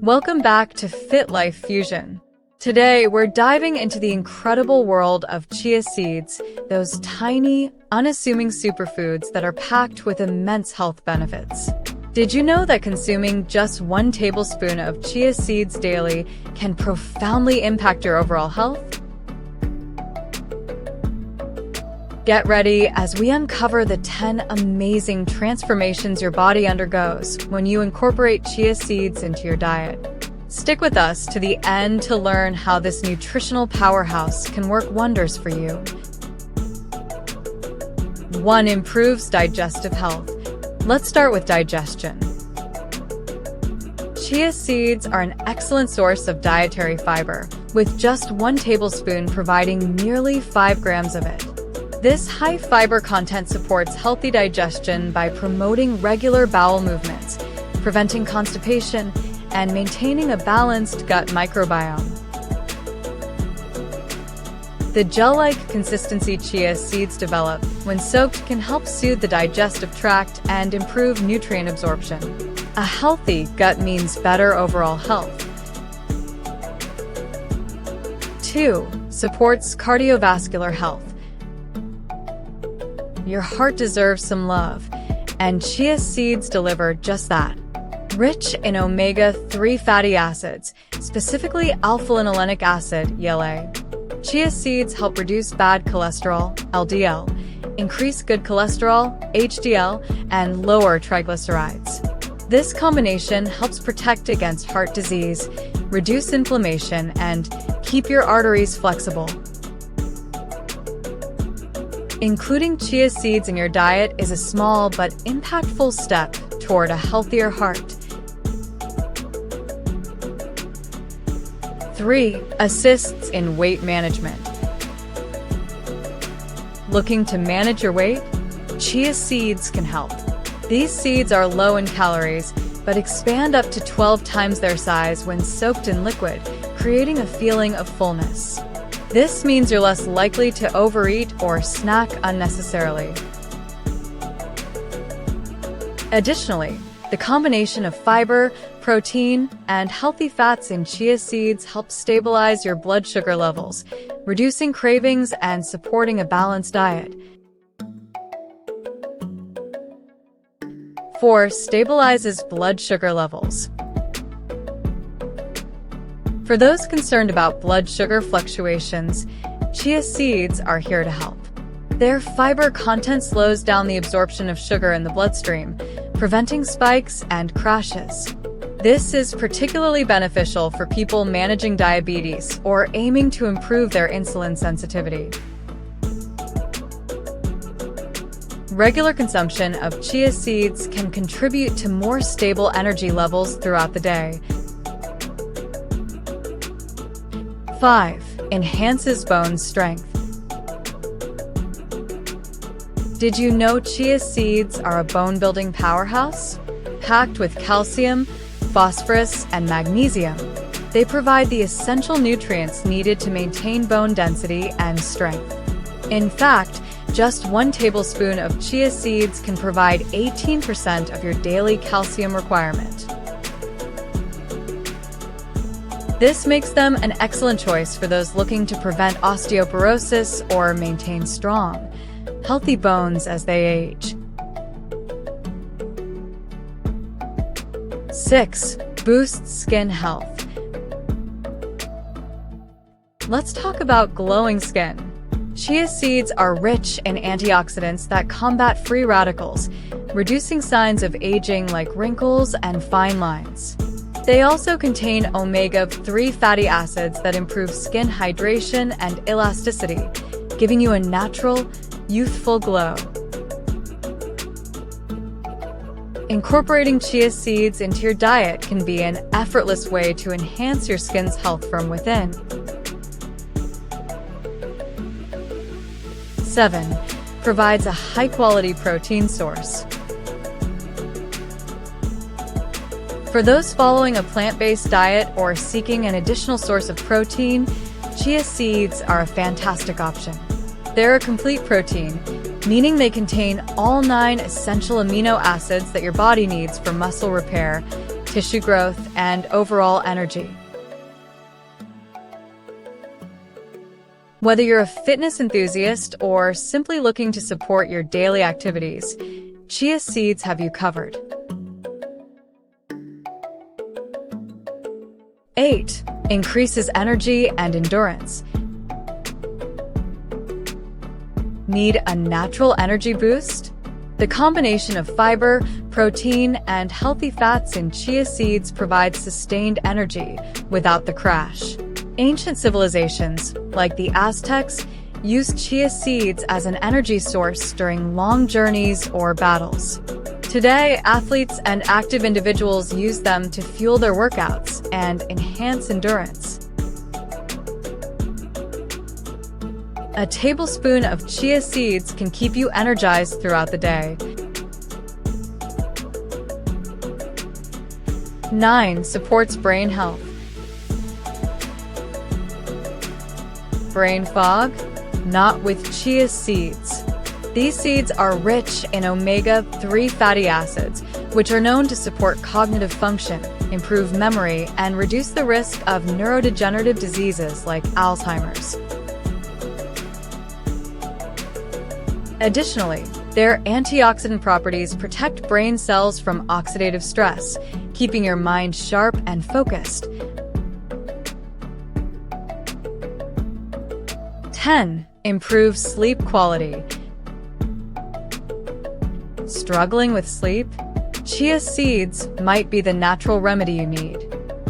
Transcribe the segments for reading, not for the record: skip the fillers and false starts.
Welcome back to FitLife Fusion. Today, we're diving into the incredible world of chia seeds, those tiny, unassuming superfoods that are packed with immense health benefits. Did you know that consuming just 1 tablespoon of chia seeds daily can profoundly impact your overall health? Get ready as we uncover the 10 amazing transformations your body undergoes when you incorporate chia seeds into your diet. Stick with us to the end to learn how this nutritional powerhouse can work wonders for you. 1. Improves digestive health. Let's start with digestion. Chia seeds are an excellent source of dietary fiber, with just 1 tablespoon providing nearly 5 grams of it. This high fiber content supports healthy digestion by promoting regular bowel movements, preventing constipation, and maintaining a balanced gut microbiome. The gel-like consistency chia seeds develop when soaked can help soothe the digestive tract and improve nutrient absorption. A healthy gut means better overall health. 2. Supports cardiovascular health. Your heart deserves some love, and chia seeds deliver just that. Rich in omega-3 fatty acids, specifically alpha-linolenic acid, ELA, chia seeds help reduce bad cholesterol, LDL, increase good cholesterol, HDL, and lower triglycerides. This combination helps protect against heart disease, reduce inflammation, and keep your arteries flexible. Including chia seeds in your diet is a small but impactful step toward a healthier heart. 3. Assists in weight management. Looking to manage your weight? Chia seeds can help. These seeds are low in calories, but expand up to 12 times their size when soaked in liquid, creating a feeling of fullness. This means you're less likely to overeat or snack unnecessarily. Additionally, the combination of fiber, protein, and healthy fats in chia seeds helps stabilize your blood sugar levels, reducing cravings and supporting a balanced diet. 4. Stabilizes blood sugar levels. For those concerned about blood sugar fluctuations, chia seeds are here to help. Their fiber content slows down the absorption of sugar in the bloodstream, preventing spikes and crashes. This is particularly beneficial for people managing diabetes or aiming to improve their insulin sensitivity. Regular consumption of chia seeds can contribute to more stable energy levels throughout the day. 5. Enhances bone strength. Did you know chia seeds are a bone-building powerhouse? Packed with calcium, phosphorus, and magnesium, they provide the essential nutrients needed to maintain bone density and strength. In fact, just 1 tablespoon of chia seeds can provide 18% of your daily calcium requirement. This makes them an excellent choice for those looking to prevent osteoporosis or maintain strong, healthy bones as they age. 6. Boosts skin health. Let's talk about glowing skin. Chia seeds are rich in antioxidants that combat free radicals, reducing signs of aging like wrinkles and fine lines. They also contain omega-3 fatty acids that improve skin hydration and elasticity, giving you a natural, youthful glow. Incorporating chia seeds into your diet can be an effortless way to enhance your skin's health from within. 7. Provides a high-quality protein source. For those following a plant-based diet or seeking an additional source of protein, chia seeds are a fantastic option. They're a complete protein, meaning they contain all 9 essential amino acids that your body needs for muscle repair, tissue growth, and overall energy. Whether you're a fitness enthusiast or simply looking to support your daily activities, chia seeds have you covered. 8. Increases energy and endurance. Need a natural energy boost? The combination of fiber, protein, and healthy fats in chia seeds provides sustained energy without the crash. Ancient civilizations, like the Aztecs, used chia seeds as an energy source during long journeys or battles. Today, athletes and active individuals use them to fuel their workouts and enhance endurance. A tablespoon of chia seeds can keep you energized throughout the day. 9. Supports brain health. Brain fog? Not with chia seeds. These seeds are rich in omega-3 fatty acids, which are known to support cognitive function, improve memory, and reduce the risk of neurodegenerative diseases like Alzheimer's. Additionally, their antioxidant properties protect brain cells from oxidative stress, keeping your mind sharp and focused. 10. Improve sleep quality. Struggling with sleep? Chia seeds might be the natural remedy you need.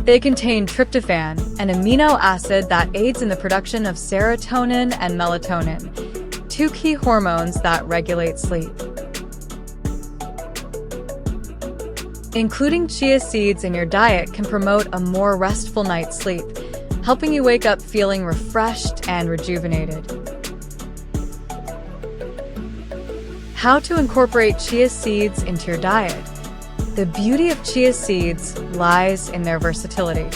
They contain tryptophan, an amino acid that aids in the production of serotonin and melatonin, two key hormones that regulate sleep. Including chia seeds in your diet can promote a more restful night's sleep, helping you wake up feeling refreshed and rejuvenated. How to incorporate chia seeds into your diet. The beauty of chia seeds lies in their versatility.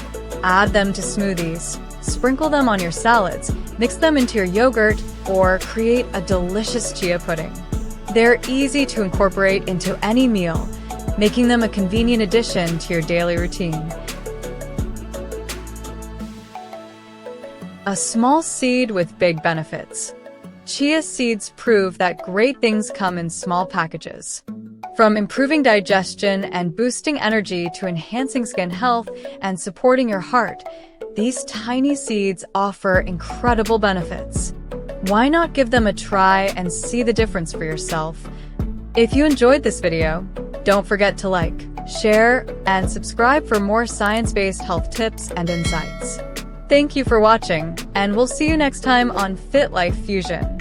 Add them to smoothies, sprinkle them on your salads, mix them into your yogurt, or create a delicious chia pudding. They're easy to incorporate into any meal, making them a convenient addition to your daily routine. A small seed with big benefits. Chia seeds prove that great things come in small packages. From improving digestion and boosting energy to enhancing skin health and supporting your heart, these tiny seeds offer incredible benefits. Why not give them a try and see the difference for yourself? If you enjoyed this video, don't forget to like, share, and subscribe for more science-based health tips and insights. Thank you for watching, and we'll see you next time on FitLife Fusion.